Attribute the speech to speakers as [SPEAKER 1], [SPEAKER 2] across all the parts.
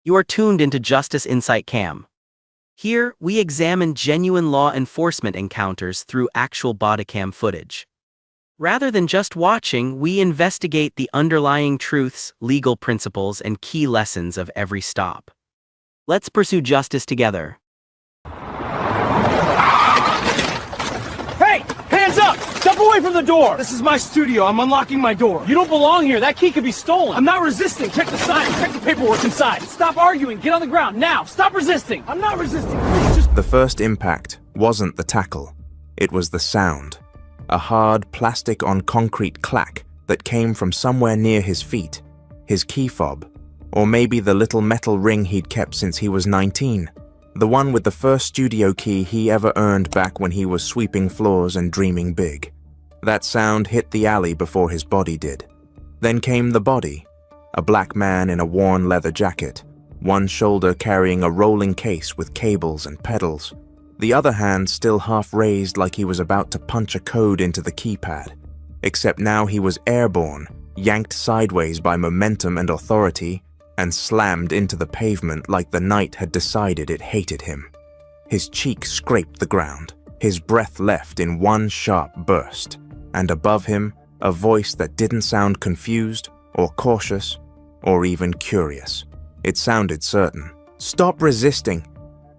[SPEAKER 1] You are tuned into Justice Insight Cam. Here, we examine genuine law enforcement encounters through actual bodycam footage. Rather than just watching, we investigate the underlying truths, legal principles, and key lessons of every stop. Let's pursue justice together.
[SPEAKER 2] Hey! Hands up! Step away from the door! This is my studio. I'm unlocking my door. You don't belong here. That key could be stolen. I'm not resisting. Check the sign. Check the paperwork inside. Stop arguing. Get on the ground now. Stop resisting. I'm not resisting. Please, just...
[SPEAKER 3] The first impact wasn't the tackle. It was the sound. A hard plastic-on-concrete clack that came from somewhere near his feet, his key fob, or maybe the little metal ring he'd kept since he was 19, the one with the first studio key he ever earned back when he was sweeping floors and dreaming big. That sound hit the alley before his body did. Then came the body, a black man in a worn leather jacket, one shoulder carrying a rolling case with cables and pedals, the other hand still half raised like he was about to punch a code into the keypad. Except now he was airborne, yanked sideways by momentum and authority, and slammed into the pavement like the night had decided it hated him. His cheek scraped the ground, his breath left in one sharp burst, and above him, a voice that didn't sound confused, or cautious, or even curious. It sounded certain. "Stop resisting!"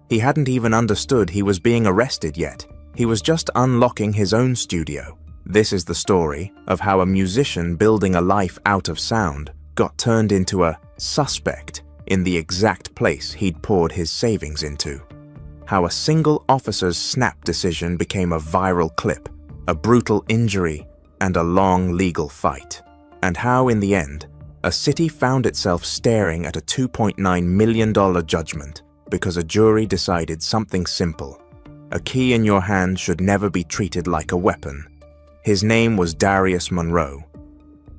[SPEAKER 3] He hadn't even understood he was being arrested yet. He was just unlocking his own studio. This is the story of how a musician building a life out of sound got turned into a suspect in the exact place he'd poured his savings into. How a single officer's snap decision became a viral clip, a brutal injury, and a long legal fight. And how, in the end, a city found itself staring at a $2.9 million judgment because a jury decided something simple. A key in your hand should never be treated like a weapon. His name was Darius Monroe.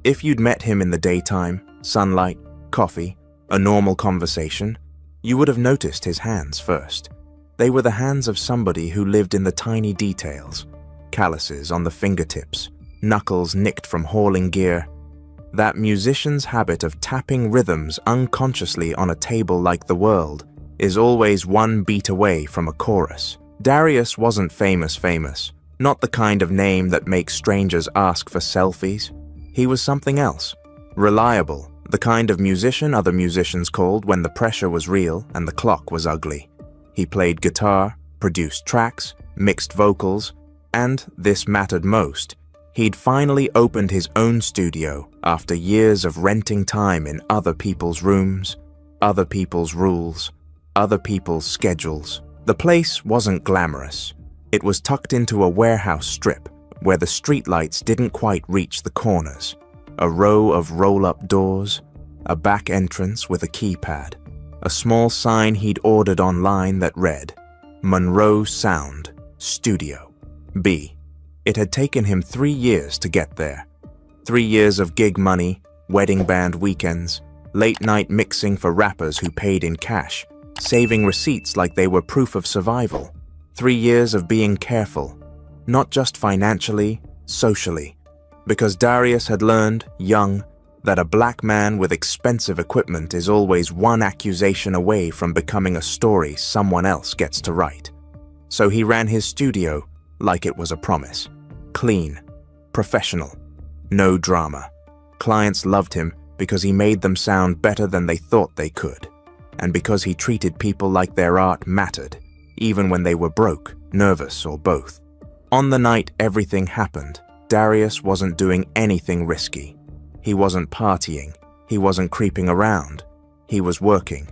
[SPEAKER 3] If you'd met him in the daytime, sunlight, coffee, a normal conversation, you would have noticed his hands first. They were the hands of somebody who lived in the tiny details. Calluses on the fingertips, knuckles nicked from hauling gear. That musician's habit of tapping rhythms unconsciously on a table like the world is always one beat away from a chorus. Darius wasn't famous, not the kind of name that makes strangers ask for selfies. He was something else. Reliable, the kind of musician other musicians called when the pressure was real and the clock was ugly. He played guitar, produced tracks, mixed vocals, and, this mattered most, he'd finally opened his own studio after years of renting time in other people's rooms, other people's rules, other people's schedules. The place wasn't glamorous. It was tucked into a warehouse strip where the streetlights didn't quite reach the corners. A row of roll-up doors, a back entrance with a keypad, a small sign he'd ordered online that read, Monroe Sound Studio B. It had taken him 3 years to get there. 3 years of gig money, wedding band weekends, late-night mixing for rappers who paid in cash, saving receipts like they were proof of survival. 3 years of being careful, not just financially, socially. Because Darius had learned, young, that a black man with expensive equipment is always one accusation away from becoming a story someone else gets to write. So he ran his studio like it was a promise. Clean, professional, no drama. Clients loved him because he made them sound better than they thought they could, and because he treated people like their art mattered, even when they were broke, nervous, or both. On the night everything happened, Darius wasn't doing anything risky. He wasn't partying. He wasn't creeping around. He was working.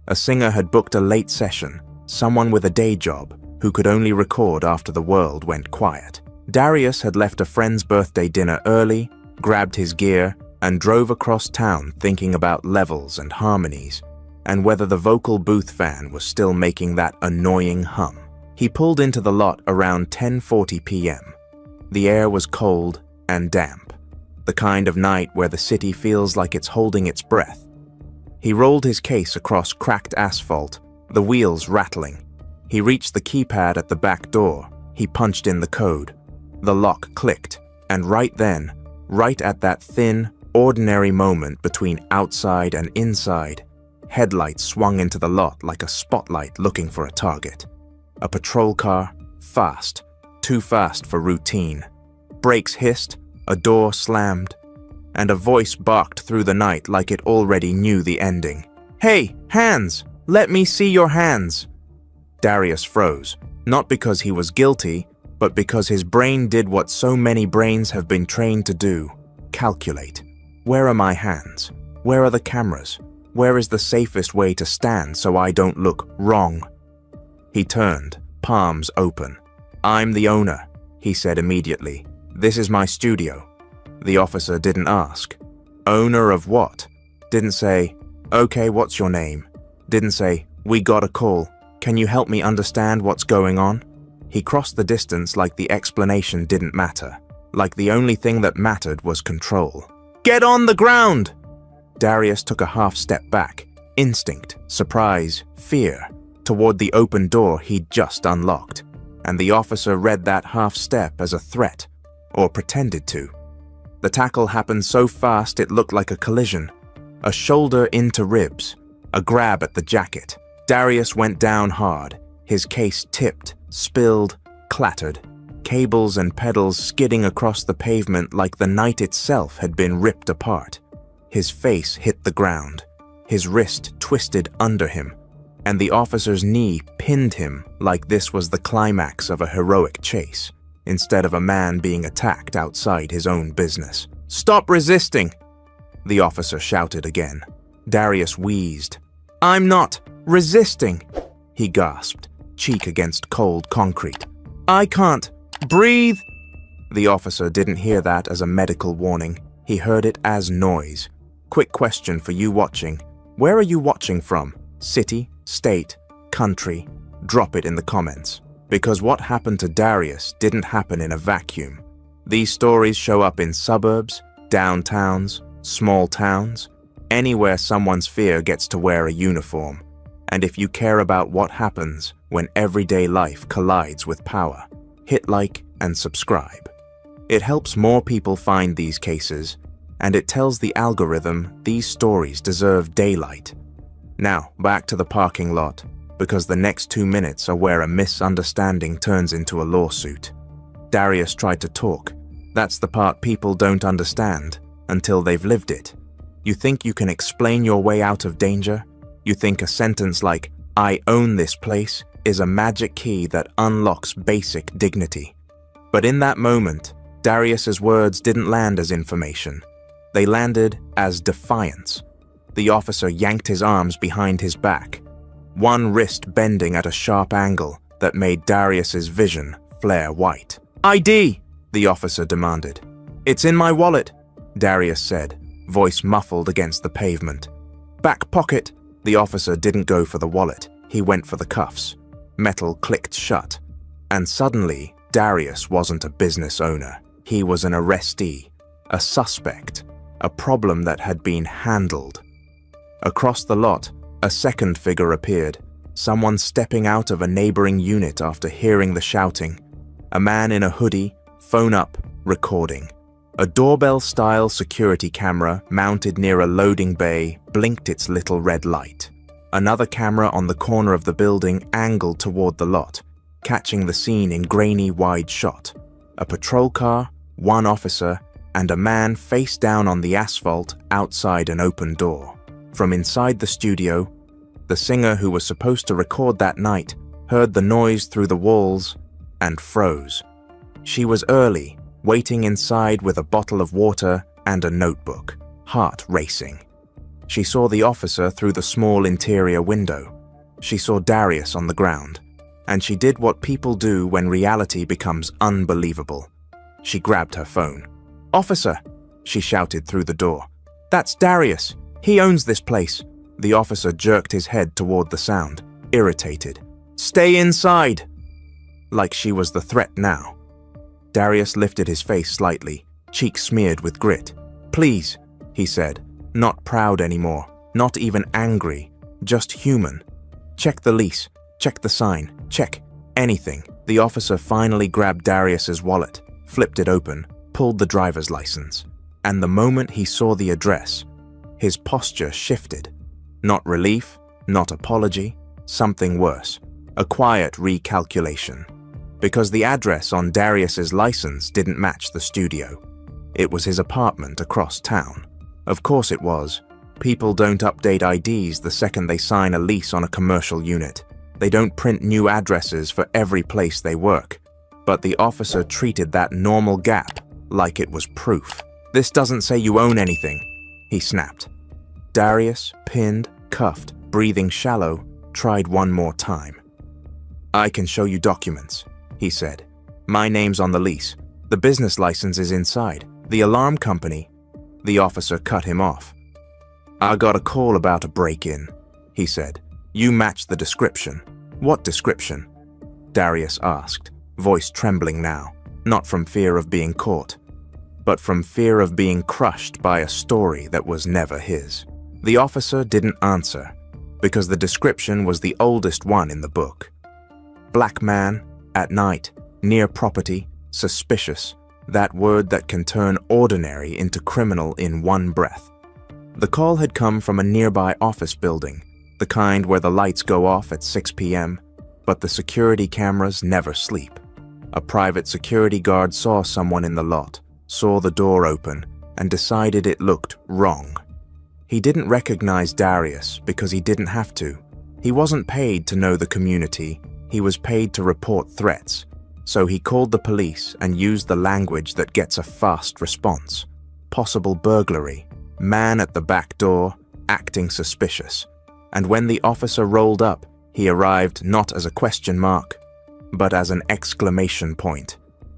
[SPEAKER 3] A singer had booked a late session, someone with a day job who could only record after the world went quiet. Darius had left a friend's birthday dinner early, grabbed his gear, and drove across town thinking about levels and harmonies, and whether the vocal booth fan was still making that annoying hum. He pulled into the lot around 10:40 p.m. The air was cold and damp, the kind of night where the city feels like it's holding its breath. He rolled his case across cracked asphalt, the wheels rattling. He reached the keypad at the back door. He punched in the code. The lock clicked, and right then, right at that thin, ordinary moment between outside and inside, headlights swung into the lot like a spotlight looking for a target. A patrol car, fast, too fast for routine. Brakes hissed, a door slammed, and a voice barked through the night like it already knew the ending. "Hey, hands! Let me see your hands!" Darius froze, not because he was guilty, but because his brain did what so many brains have been trained to do: calculate. Where are my hands? Where are the cameras? Where is the safest way to stand so I don't look wrong? He turned, palms open. "I'm the owner," he said immediately. "This is my studio." The officer didn't ask. "Owner of what?" Didn't say, "Okay, what's your name?" Didn't say, "We got a call. Can you help me understand what's going on?" He crossed the distance like the explanation didn't matter, like the only thing that mattered was control. "Get on the ground!" Darius took a half step back, instinct, surprise, fear, toward the open door he'd just unlocked, and the officer read that half step as a threat, or pretended to. The tackle happened so fast it looked like a collision, a shoulder into ribs, a grab at the jacket. Darius went down hard, his case tipped, spilled, clattered, cables and pedals skidding across the pavement like the night itself had been ripped apart. His face hit the ground, his wrist twisted under him, and the officer's knee pinned him like this was the climax of a heroic chase, instead of a man being attacked outside his own business. "Stop resisting!" the officer shouted again. Darius wheezed. "I'm not resisting," he gasped, cheek against cold concrete. "I can't breathe." The officer didn't hear that as a medical warning. He heard it as noise. Quick question for you watching. Where are you watching from? City, state, country? Drop it in the comments. Because what happened to Darius didn't happen in a vacuum. These stories show up in suburbs, downtowns, small towns, anywhere someone's fear gets to wear a uniform. And if you care about what happens when everyday life collides with power, hit like and subscribe. It helps more people find these cases, and it tells the algorithm these stories deserve daylight. Now, back to the parking lot, because the next 2 minutes are where a misunderstanding turns into a lawsuit. Darius tried to talk. That's the part people don't understand until they've lived it. You think you can explain your way out of danger? You think a sentence like, "I own this place," is a magic key that unlocks basic dignity. But in that moment, Darius's words didn't land as information. They landed as defiance. The officer yanked his arms behind his back, one wrist bending at a sharp angle that made Darius's vision flare white. "ID!" the officer demanded. "It's in my wallet," Darius said, voice muffled against the pavement. "Back pocket." The officer didn't go for the wallet. He went for the cuffs. Metal clicked shut. And suddenly, Darius wasn't a business owner. He was an arrestee, a suspect, a problem that had been handled. Across the lot, a second figure appeared, someone stepping out of a neighboring unit after hearing the shouting. A man in a hoodie, phone up, recording. A doorbell-style security camera mounted near a loading bay blinked its little red light. Another camera on the corner of the building angled toward the lot, catching the scene in grainy wide shot. A patrol car, one officer, and a man face down on the asphalt outside an open door. From inside the studio, the singer who was supposed to record that night heard the noise through the walls and froze. She was early, waiting inside with a bottle of water and a notebook, heart racing. She saw the officer through the small interior window. She saw Darius on the ground, and she did what people do when reality becomes unbelievable. She grabbed her phone. "Officer!" she shouted through the door. "That's Darius! He owns this place!" The officer jerked his head toward the sound, irritated. "Stay inside!" Like she was the threat now. Darius lifted his face slightly, cheek smeared with grit. "Please," he said, not proud anymore, not even angry, just human. "Check the lease, check the sign, check anything." The officer finally grabbed Darius's wallet, flipped it open, pulled the driver's license, and the moment he saw the address, his posture shifted. Not relief, not apology, something worse. A quiet recalculation. Because the address on Darius's license didn't match the studio. It was his apartment across town. Of course it was. People don't update IDs the second they sign a lease on a commercial unit. They don't print new addresses for every place they work. But the officer treated that normal gap like it was proof. "This doesn't say you own anything," he snapped. Darius, pinned, cuffed, breathing shallow, tried one more time. "I can show you documents," he said. "My name's on the lease. The business license is inside. The alarm company." The officer cut him off. "I got a call about a break-in," he said. "You match the description." "What description?" Darius asked, voice trembling now, not from fear of being caught, but from fear of being crushed by a story that was never his. The officer didn't answer, because the description was the oldest one in the book. Black man, at night, near property, suspicious, that word that can turn ordinary into criminal in one breath. The call had come from a nearby office building, the kind where the lights go off at 6 p.m., but the security cameras never sleep. A private security guard saw someone in the lot, saw the door open, and decided it looked wrong. He didn't recognize Darius because he didn't have to. He wasn't paid to know the community, he was paid to report threats. So he called the police and used the language that gets a fast response. Possible burglary, man at the back door, acting suspicious. And when the officer rolled up, he arrived not as a question mark, but as an exclamation point.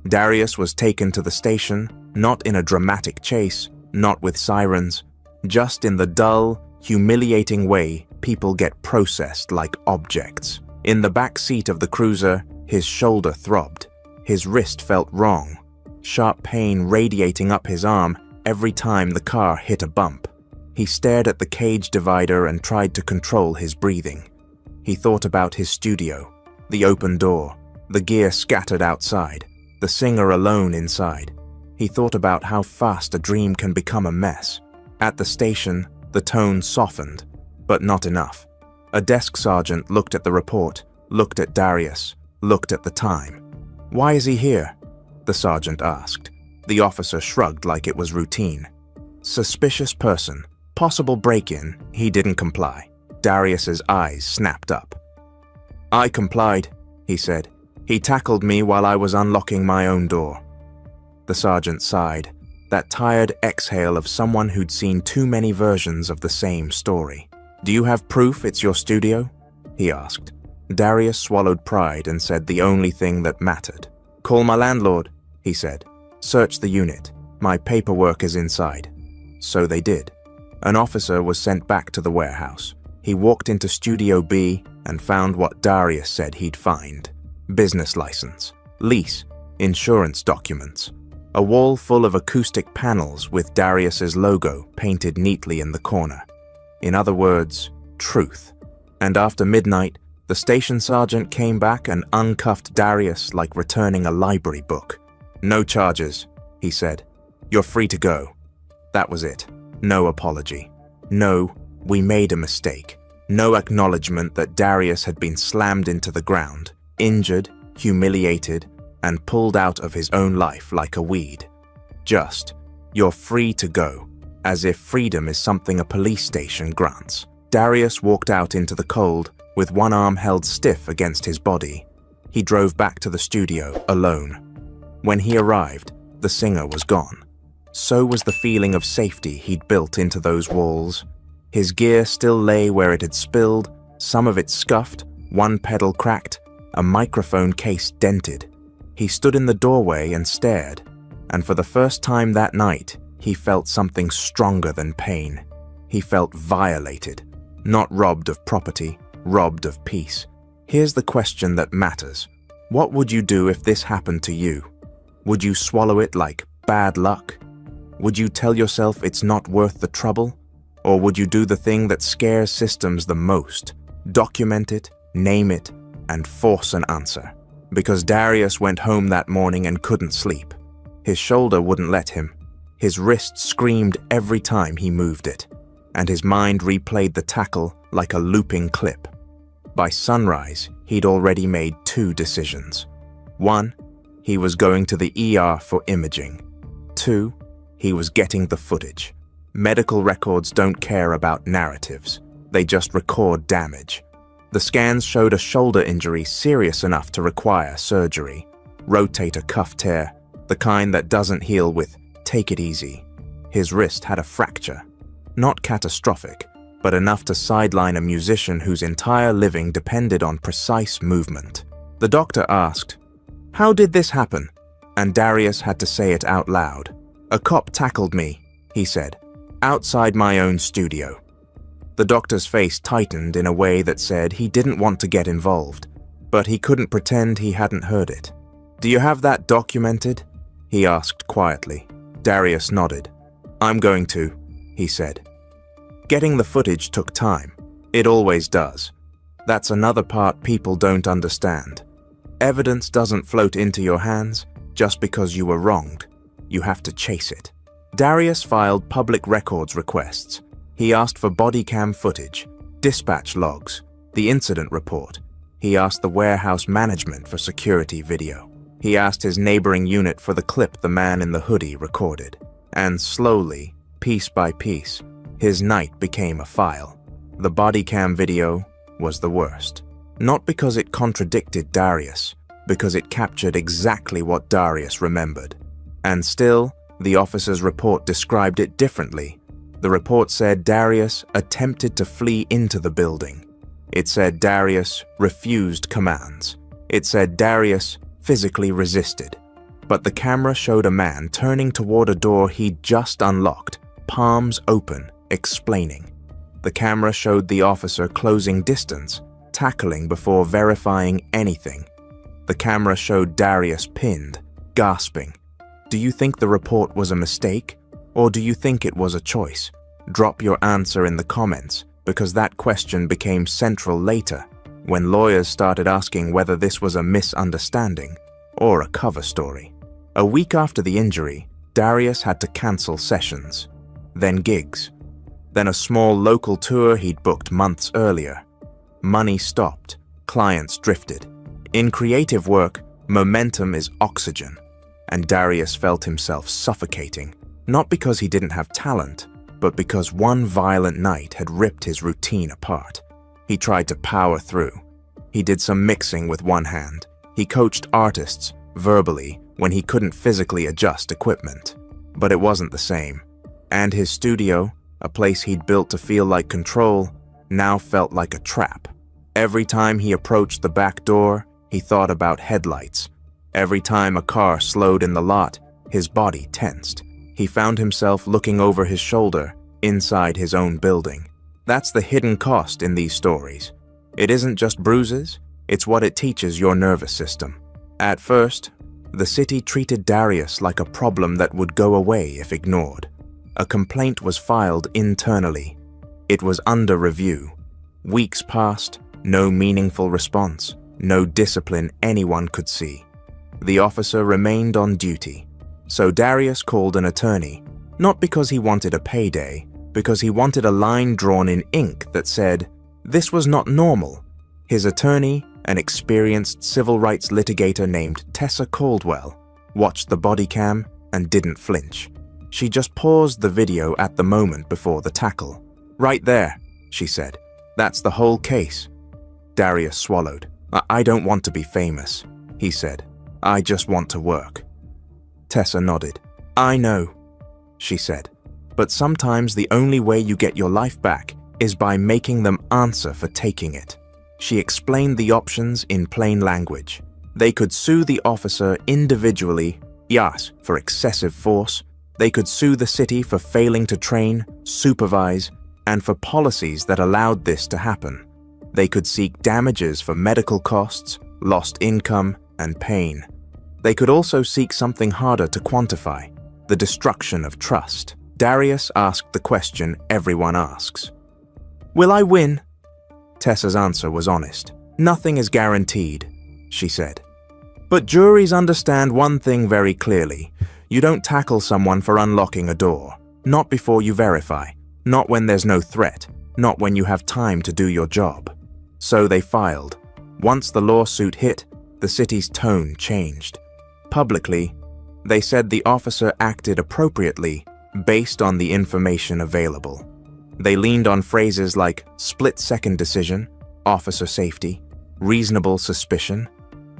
[SPEAKER 3] Darius was taken to the station, not in a dramatic chase, not with sirens, just in the dull, humiliating way people get processed like objects. In the back seat of the cruiser, his shoulder throbbed. His wrist felt wrong, sharp pain radiating up his arm every time the car hit a bump. He stared at the cage divider and tried to control his breathing. He thought about his studio, the open door, the gear scattered outside, the singer alone inside. He thought about how fast a dream can become a mess. At the station, the tone softened, but not enough. A desk sergeant looked at the report, looked at Darius, looked at the time. "Why is he here?" the sergeant asked. The officer shrugged like it was routine. Suspicious person, possible break-in, he didn't comply. Darius's eyes snapped up. "I complied," he said. "He tackled me while I was unlocking my own door." The sergeant sighed, that tired exhale of someone who'd seen too many versions of the same story. "Do you have proof it's your studio?" he asked. Darius swallowed pride and said the only thing that mattered. "Call my landlord," he said. "Search the unit. My paperwork is inside." So they did. An officer was sent back to the warehouse. He walked into Studio B and found what Darius said he'd find. Business license, lease, insurance documents. A wall full of acoustic panels with Darius's logo painted neatly in the corner. In other words, truth. And after midnight, the station sergeant came back and uncuffed Darius like returning a library book. "No charges," he said. "You're free to go." That was it. No apology. No, we made a mistake. No acknowledgement that Darius had been slammed into the ground, injured, humiliated, and pulled out of his own life like a weed. Just, "You're free to go," as if freedom is something a police station grants. Darius walked out into the cold, with one arm held stiff against his body. He drove back to the studio, alone. When he arrived, the singer was gone. So was the feeling of safety he'd built into those walls. His gear still lay where it had spilled, some of it scuffed, one pedal cracked, a microphone case dented. He stood in the doorway and stared, and for the first time that night, he felt something stronger than pain. He felt violated, not robbed of property, robbed of peace. Here's the question that matters. What would you do if this happened to you? Would you swallow it like bad luck? Would you tell yourself it's not worth the trouble? Or would you do the thing that scares systems the most? Document it, name it, and force an answer. Because Darius went home that morning and couldn't sleep. His shoulder wouldn't let him. His wrist screamed every time he moved it. and his mind replayed the tackle like a looping clip. By sunrise, he'd already made 2 decisions. 1, he was going to the ER for imaging. 2, he was getting the footage. Medical records don't care about narratives. They just record damage. The scans showed a shoulder injury serious enough to require surgery. Rotator cuff tear, the kind that doesn't heal with "take it easy." His wrist had a fracture. Not catastrophic, but enough to sideline a musician whose entire living depended on precise movement. The doctor asked, "How did this happen?" And Darius had to say it out loud. "A cop tackled me," he said, "outside my own studio." The doctor's face tightened in a way that said he didn't want to get involved, but he couldn't pretend he hadn't heard it. "Do you have that documented?" he asked quietly. Darius nodded. "I'm going to," he said. Getting the footage took time. It always does. That's another part people don't understand. Evidence doesn't float into your hands just because you were wronged. You have to chase it. Darius filed public records requests. He asked for body cam footage, dispatch logs, the incident report. He asked the warehouse management for security video. He asked his neighboring unit for the clip the man in the hoodie recorded. And slowly, piece by piece, his night became a file. The body cam video was the worst. Not because it contradicted Darius, because it captured exactly what Darius remembered. And still, the officer's report described it differently. The report said Darius attempted to flee into the building. It said Darius refused commands. It said Darius physically resisted. But the camera showed a man turning toward a door he'd just unlocked, palms open, explaining. The camera showed the officer closing distance, tackling before verifying anything. The camera showed Darius pinned, gasping. Do you think the report was a mistake? Or do you think it was a choice? Drop your answer in the comments, because that question became central later, when lawyers started asking whether this was a misunderstanding or a cover story. A week after the injury, Darius had to cancel sessions, then gigs, then a small local tour he'd booked months earlier. Money stopped, clients drifted. In creative work, momentum is oxygen, and Darius felt himself suffocating, not because he didn't have talent, but because one violent night had ripped his routine apart. He tried to power through. He did some mixing with one hand. He coached artists, verbally, when he couldn't physically adjust equipment. But it wasn't the same. And his studio, a place he'd built to feel like control, now felt like a trap. Every time he approached the back door, he thought about headlights. Every time a car slowed in the lot, his body tensed. He found himself looking over his shoulder, inside his own building. That's the hidden cost in these stories. It isn't just bruises, it's what it teaches your nervous system. At first, the city treated Darius like a problem that would go away if ignored. A complaint was filed internally. It was under review. Weeks passed, no meaningful response, no discipline anyone could see. The officer remained on duty. So Darius called an attorney, not because he wanted a payday, because he wanted a line drawn in ink that said, this was not normal. His attorney, an experienced civil rights litigator named Tessa Caldwell, watched the body cam and didn't flinch. She just paused the video at the moment before the tackle. Right there, she said. That's the whole case. Darius swallowed. I don't want to be famous, he said. I just want to work. Tessa nodded. I know, she said. But sometimes the only way you get your life back is by making them answer for taking it. She explained the options in plain language. They could sue the officer individually, yes, for excessive force. They could sue the city for failing to train, supervise, and for policies that allowed this to happen. They could seek damages for medical costs, lost income, and pain. They could also seek something harder to quantify, the destruction of trust. Darius asked the question everyone asks. Will I win? Tessa's answer was honest. Nothing is guaranteed, she said. But juries understand one thing very clearly. You don't tackle someone for unlocking a door, not before you verify. Not when there's no threat, not when you have time to do your job. So they filed. Once the lawsuit hit, the city's tone changed. Publicly, they said the officer acted appropriately based on the information available. They leaned on phrases like split-second decision, officer safety, reasonable suspicion.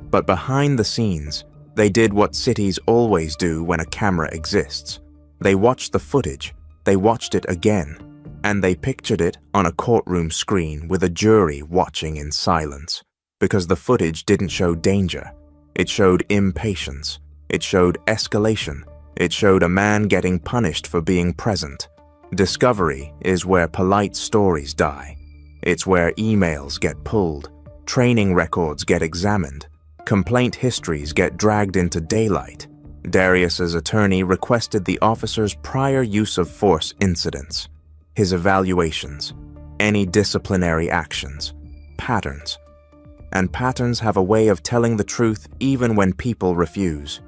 [SPEAKER 3] But behind the scenes, they did what cities always do when a camera exists. They watched the footage, they watched it again, and they pictured it on a courtroom screen with a jury watching in silence. Because the footage didn't show danger. It showed impatience. It showed escalation. It showed a man getting punished for being present. Discovery is where polite stories die. It's where emails get pulled, training records get examined, complaint histories get dragged into daylight. Darius's attorney requested the officer's prior use of force incidents, his evaluations, any disciplinary actions, patterns. And patterns have a way of telling the truth even when people refuse.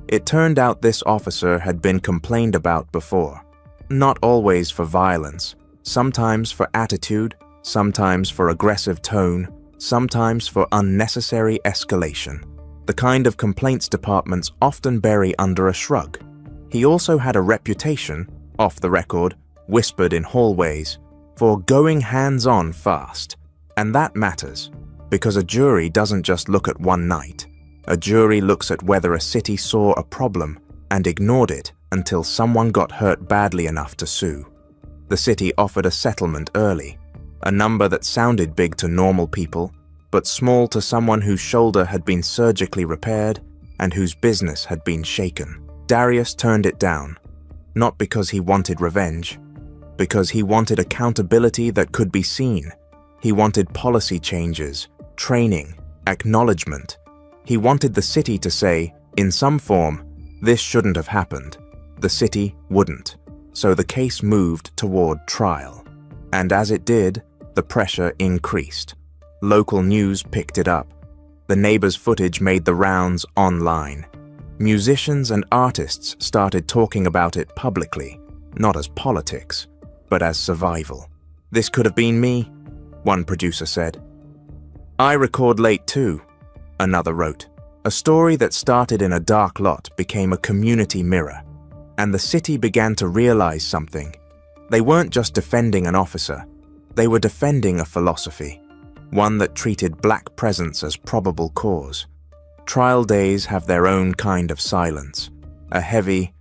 [SPEAKER 3] It turned out this officer had been complained about before. Not always for violence, sometimes for attitude, sometimes for aggressive tone, sometimes for unnecessary escalation. The kind of complaints departments often bury under a shrug. He also had a reputation, off the record, whispered in hallways, for going hands-on fast. And that matters. Because a jury doesn't just look at one night. A jury looks at whether a city saw a problem and ignored it until someone got hurt badly enough to sue. The city offered a settlement early, a number that sounded big to normal people, but small to someone whose shoulder had been surgically repaired and whose business had been shaken. Darius turned it down, not because he wanted revenge, because he wanted accountability that could be seen. He wanted policy changes, training, acknowledgement. He wanted the city to say, in some form, this shouldn't have happened. The city wouldn't. So the case moved toward trial. And as it did, the pressure increased. Local news picked it up. The neighbors' footage made the rounds online. Musicians and artists started talking about it publicly, not as politics, but as survival. This could have been me, one producer said. I record late too, another wrote. A story that started in a dark lot became a community mirror, and the city began to realize something. They weren't just defending an officer, they were defending a philosophy, one that treated black presence as probable cause. Trial days have their own kind of silence, a heavy,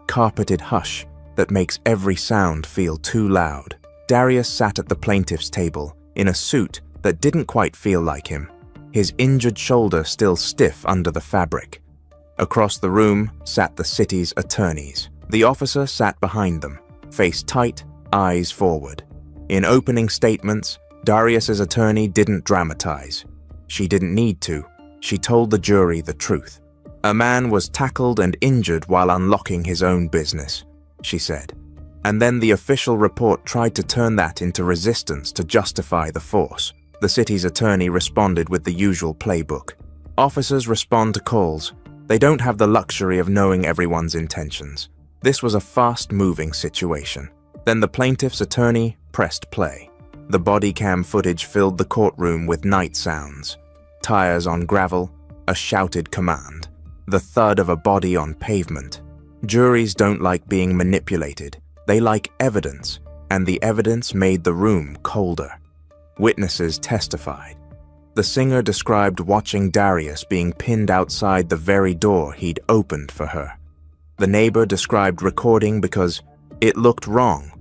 [SPEAKER 3] carpeted hush that makes every sound feel too loud. Darius sat at the plaintiff's table in a suit that didn't quite feel like him, his injured shoulder still stiff under the fabric. Across the room sat the city's attorneys. The officer sat behind them, face tight, eyes forward. In opening statements, Darius's attorney didn't dramatize. She didn't need to. She told the jury the truth. A man was tackled and injured while unlocking his own business, she said. And then the official report tried to turn that into resistance to justify the force. The city's attorney responded with the usual playbook. Officers respond to calls. They don't have the luxury of knowing everyone's intentions. This was a fast-moving situation. Then the plaintiff's attorney pressed play. The body cam footage filled the courtroom with night sounds. Tires on gravel, a shouted command, the thud of a body on pavement. Juries don't like being manipulated. They like evidence, and the evidence made the room colder. Witnesses testified. The singer described watching Darius being pinned outside the very door he'd opened for her. The neighbor described recording because it looked wrong.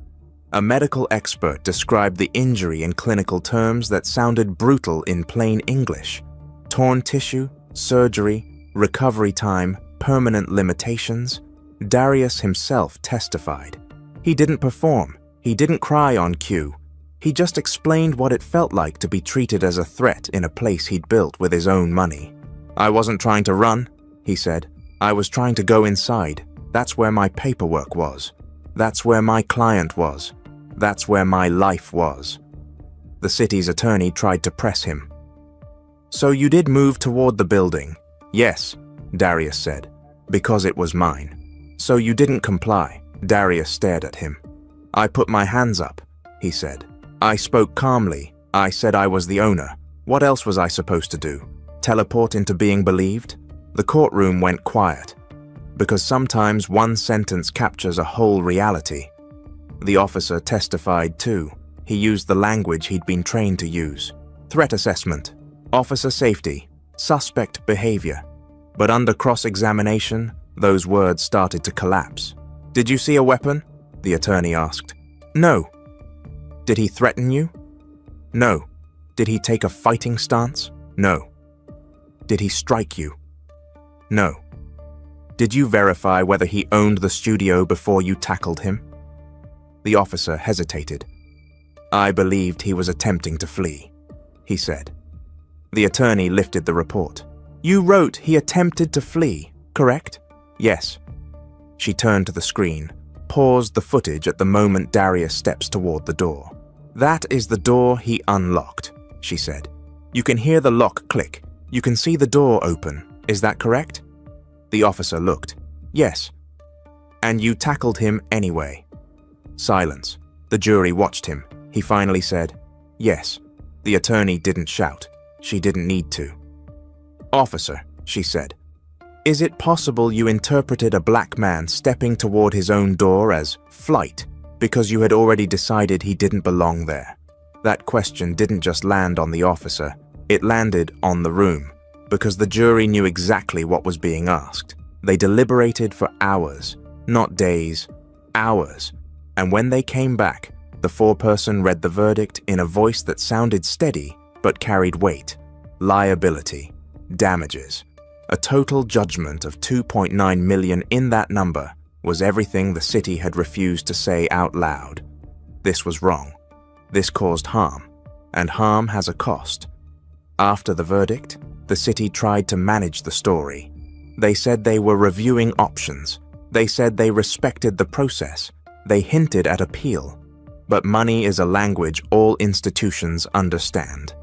[SPEAKER 3] A medical expert described the injury in clinical terms that sounded brutal in plain English. Torn tissue, surgery, recovery time, permanent limitations. Darius himself testified. He didn't perform. He didn't cry on cue. He just explained what it felt like to be treated as a threat in a place he'd built with his own money. I wasn't trying to run, he said. I was trying to go inside. That's where my paperwork was. That's where my client was. That's where my life was. The city's attorney tried to press him. So you did move toward the building? Yes, Darius said, because it was mine. So you didn't comply? Darius stared at him. I put my hands up, he said. I spoke calmly. I said I was the owner. What else was I supposed to do? Teleport into being believed? The courtroom went quiet, because sometimes one sentence captures a whole reality. The officer testified too. He used the language he'd been trained to use. Threat assessment, officer safety, suspect behavior. But under cross-examination, those words started to collapse. Did you see a weapon? The attorney asked. No. Did he threaten you? No. Did he take a fighting stance? No. Did he strike you? No. Did you verify whether he owned the studio before you tackled him? The officer hesitated. I believed he was attempting to flee, he said. The attorney lifted the report. You wrote he attempted to flee, correct? Yes. She turned to the screen, paused the footage at the moment Darius steps toward the door. That is the door he unlocked, she said. You can hear the lock click. You can see the door open. Is that correct? The officer looked. Yes. And you tackled him anyway. Silence. The jury watched him. He finally said, yes. The attorney didn't shout. She didn't need to. Officer, she said, is it possible you interpreted a black man stepping toward his own door as flight because you had already decided he didn't belong there? That question didn't just land on the officer. It landed on the room, because the jury knew exactly what was being asked. They deliberated for hours, not days, hours. And when they came back, the foreperson read the verdict in a voice that sounded steady but carried weight. Liability, damages. A total judgment of $2.9 million in that number was everything the city had refused to say out loud. This was wrong. This caused harm, and harm has a cost. After the verdict, the city tried to manage the story. They said they were reviewing options. They said they respected the process. They hinted at appeal. But money is a language all institutions understand.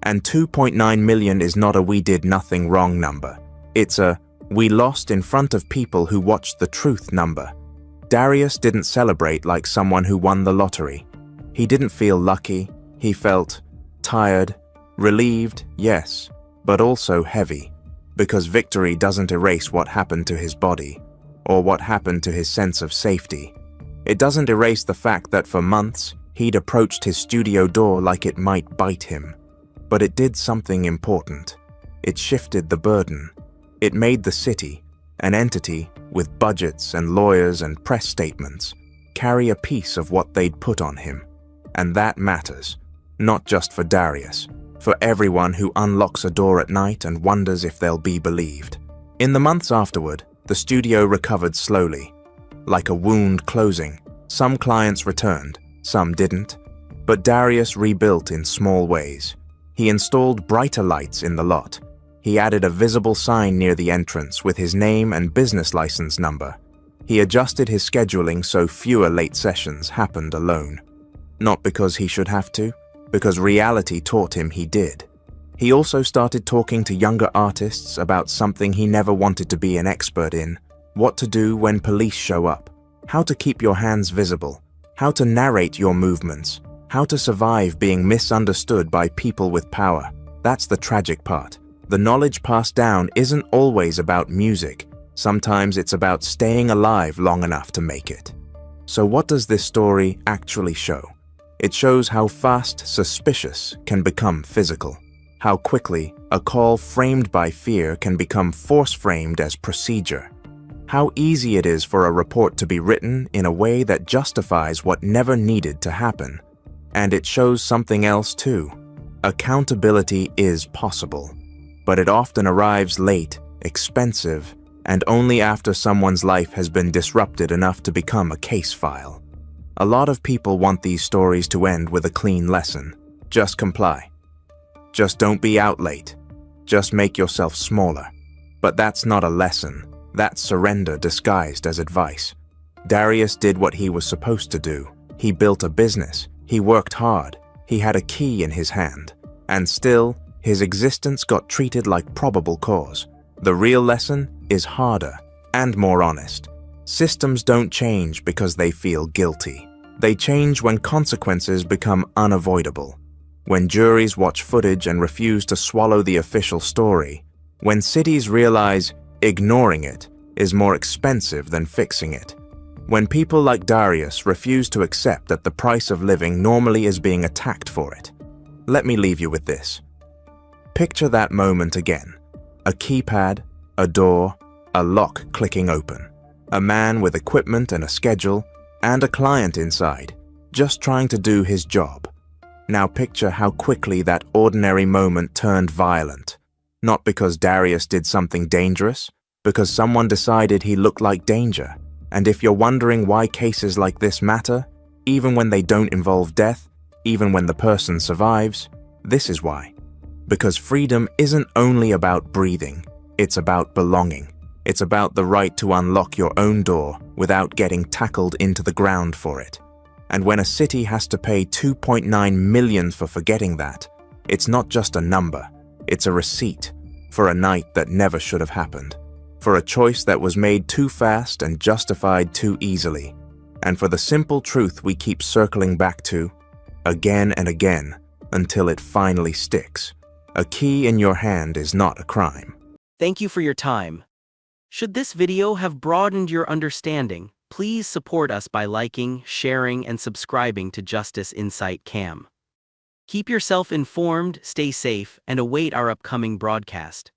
[SPEAKER 3] And $2.9 million is not a we did nothing wrong number. It's a we lost in front of people who watched the truth number. Darius didn't celebrate like someone who won the lottery. He didn't feel lucky. He felt tired, relieved, yes, but also heavy, because victory doesn't erase what happened to his body or what happened to his sense of safety. It doesn't erase the fact that for months he'd approached his studio door like it might bite him. But it did something important. It shifted the burden. It made the city, an entity with budgets and lawyers and press statements, carry a piece of what they'd put on him. And that matters, not just for Darius, for everyone who unlocks a door at night and wonders if they'll be believed. In the months afterward, the studio recovered slowly. Like a wound closing, some clients returned, some didn't. But Darius rebuilt in small ways. He installed brighter lights in the lot. He added a visible sign near the entrance with his name and business license number. He adjusted his scheduling so fewer late sessions happened alone. Not because he should have to, because reality taught him he did. He also started talking to younger artists about something he never wanted to be an expert in: what to do when police show up, how to keep your hands visible, how to narrate your movements, how to survive being misunderstood by people with power. That's the tragic part. The knowledge passed down isn't always about music. Sometimes it's about staying alive long enough to make it. So what does this story actually show? It shows how fast suspicious can become physical, how quickly a call framed by fear can become force-framed as procedure, how easy it is for a report to be written in a way that justifies what never needed to happen. And it shows something else too. Accountability is possible, but it often arrives late, expensive, and only after someone's life has been disrupted enough to become a case file. A lot of people want these stories to end with a clean lesson. Just comply. Just don't be out late. Just make yourself smaller. But that's not a lesson. That's surrender disguised as advice. Darius did what he was supposed to do. He built a business. He worked hard. He had a key in his hand. And still, his existence got treated like probable cause. The real lesson is harder and more honest. Systems don't change because they feel guilty. They change when consequences become unavoidable, when juries watch footage and refuse to swallow the official story, when cities realize ignoring it is more expensive than fixing it, when people like Darius refuse to accept that the price of living normally is being attacked for it. Let me leave you with this. Picture that moment again. A keypad, a door, a lock clicking open. A man with equipment and a schedule, and a client inside, just trying to do his job. Now picture how quickly that ordinary moment turned violent. Not because Darius did something dangerous, because someone decided he looked like danger. And if you're wondering why cases like this matter, even when they don't involve death, even when the person survives, this is why. Because freedom isn't only about breathing, it's about belonging. It's about the right to unlock your own door without getting tackled into the ground for it. And when a city has to pay $2.9 million for forgetting that, it's not just a number, it's a receipt for a night that never should have happened, for a choice that was made too fast and justified too easily, and for the simple truth we keep circling back to, again and again, until it finally sticks. A key in your hand is not a crime.
[SPEAKER 1] Thank you for your time. Should this video have broadened your understanding, please support us by liking, sharing, and subscribing to Justice Insight Cam. Keep yourself informed, stay safe, and await our upcoming broadcast.